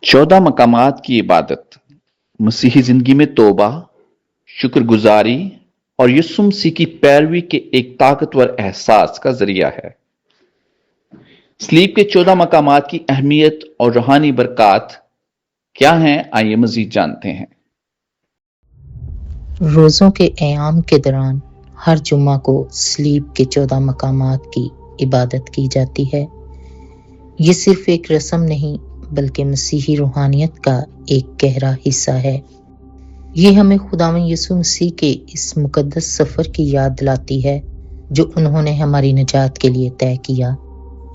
14 मकामात की इबादत मसीही जिंदगी में तौबा, शुक्रगुजारी और यीशु मसीह की पैरवी के एक ताकतवर एहसास का जरिया है। सलीब के 14 मकामात की अहमियत और रूहानी बरकत क्या हैं, आइए मजीद जानते हैं। रोज़ों के क़याम के दौरान हर जुम्मा को सलीब के 14 मकामात की इबादत की जाती है। ये सिर्फ एक रस्म नहीं बल्कि मसीही रूहानियत का एक गहरा हिस्सा है। ये हमें खुदावंद यीशु मसीह के इस मुकद्दस सफ़र की याद दिलाती है जो उन्होंने हमारी निजात के लिए तय किया।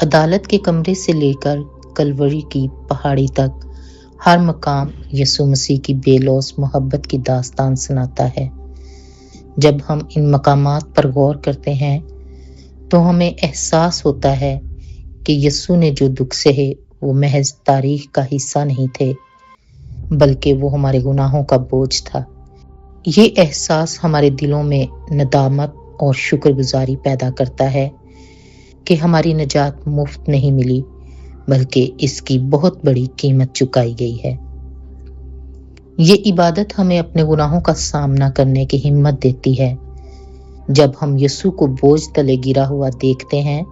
अदालत के कमरे से लेकर कलवरी की पहाड़ी तक हर मकाम यीशु मसीह की बेलौस मोहब्बत की दास्तान सुनाता है। जब हम इन मकामात पर गौर करते हैं तो हमें एहसास होता है कि यीशु ने जो दुख सहे वो महज तारीख का हिस्सा नहीं थे बल्कि वो हमारे गुनाहों का बोझ था। ये एहसास हमारे दिलों में नदामत और शुक्रगुजारी पैदा करता है कि हमारी निजात मुफ्त नहीं मिली बल्कि इसकी बहुत बड़ी कीमत चुकाई गई है। ये इबादत हमें अपने गुनाहों का सामना करने की हिम्मत देती है। जब हम यीशु को बोझ तले गिरा हुआ देखते हैं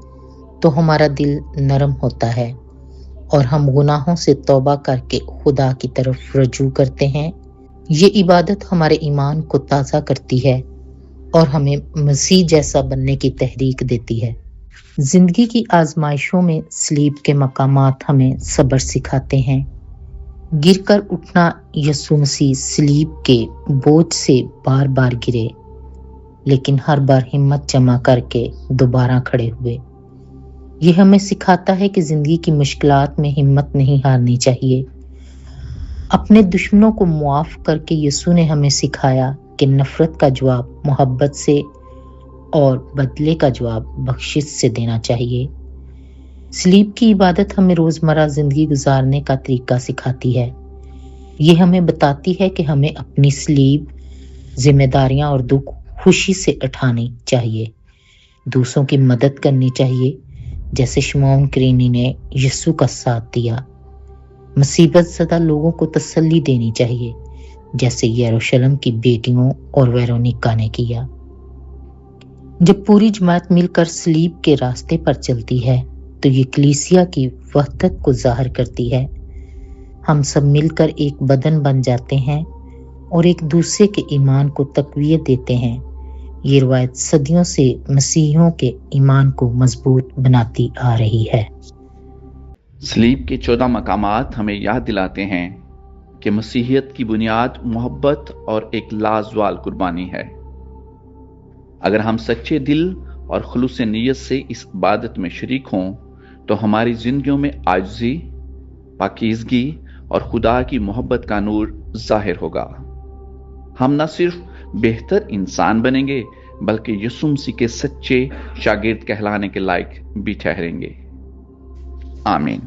तो हमारा दिल नरम होता है और हम गुनाहों से तौबा करके खुदा की तरफ रजू करते हैं। ये इबादत हमारे ईमान को ताज़ा करती है और हमें मसीह जैसा बनने की तहरीक देती है। जिंदगी की आजमाइशों में सलीब के मकामात हमें सब्र सिखाते हैं। गिरकर उठना यीशु मसीह सलीब के बोझ से बार बार गिरे लेकिन हर बार हिम्मत जमा करके दोबारा खड़े हुए। ये हमें सिखाता है कि जिंदगी की मुश्किलात में हिम्मत नहीं हारनी चाहिए। अपने दुश्मनों को मुआफ करके यीशु ने हमें सिखाया कि नफरत का जवाब मोहब्बत से और बदले का जवाब बख्शिश से देना चाहिए। सलीब की इबादत हमें रोजमर्रा जिंदगी गुजारने का तरीका सिखाती है। ये हमें बताती है कि हमें अपनी सलीब, जिम्मेदारियां और दुख खुशी से उठानी चाहिए, दूसरों की मदद करनी चाहिए जैसे शमौन करीनी ने यीशु का साथ दिया। मुसीबत ज़दा लोगों को तसल्ली देनी चाहिए जैसे यरूशलेम की बेटियों और वेरोनिका ने किया। जब पूरी जमात मिलकर सलीब के रास्ते पर चलती है तो ये कलीसिया की वहदत को ज़ाहिर करती है। हम सब मिलकर एक बदन बन जाते हैं और एक दूसरे के ईमान को तक़वियत देते हैं। ये रवायत सदियों से मसीहियों के ईमान को मजबूत बनाती आ रही है। सलीब के 14 मकामात हमें याद दिलाते हैं कि मसीहियत की बुनियाद मोहब्बत और एक लाजवाल कुर्बानी है। अगर हम सच्चे दिल और खुलूस नीयत से इस इबादत में शरीक हों तो हमारी जिंदगियों में आजिज़ी, पाकीज़गी और खुदा की मोहब्बत का नूर जाहिर होगा। हम न सिर्फ बेहतर इंसान बनेंगे बल्कि यीशु मसीह के सच्चे शागिर्द कहलाने के लायक भी ठहरेंगे। आमीन।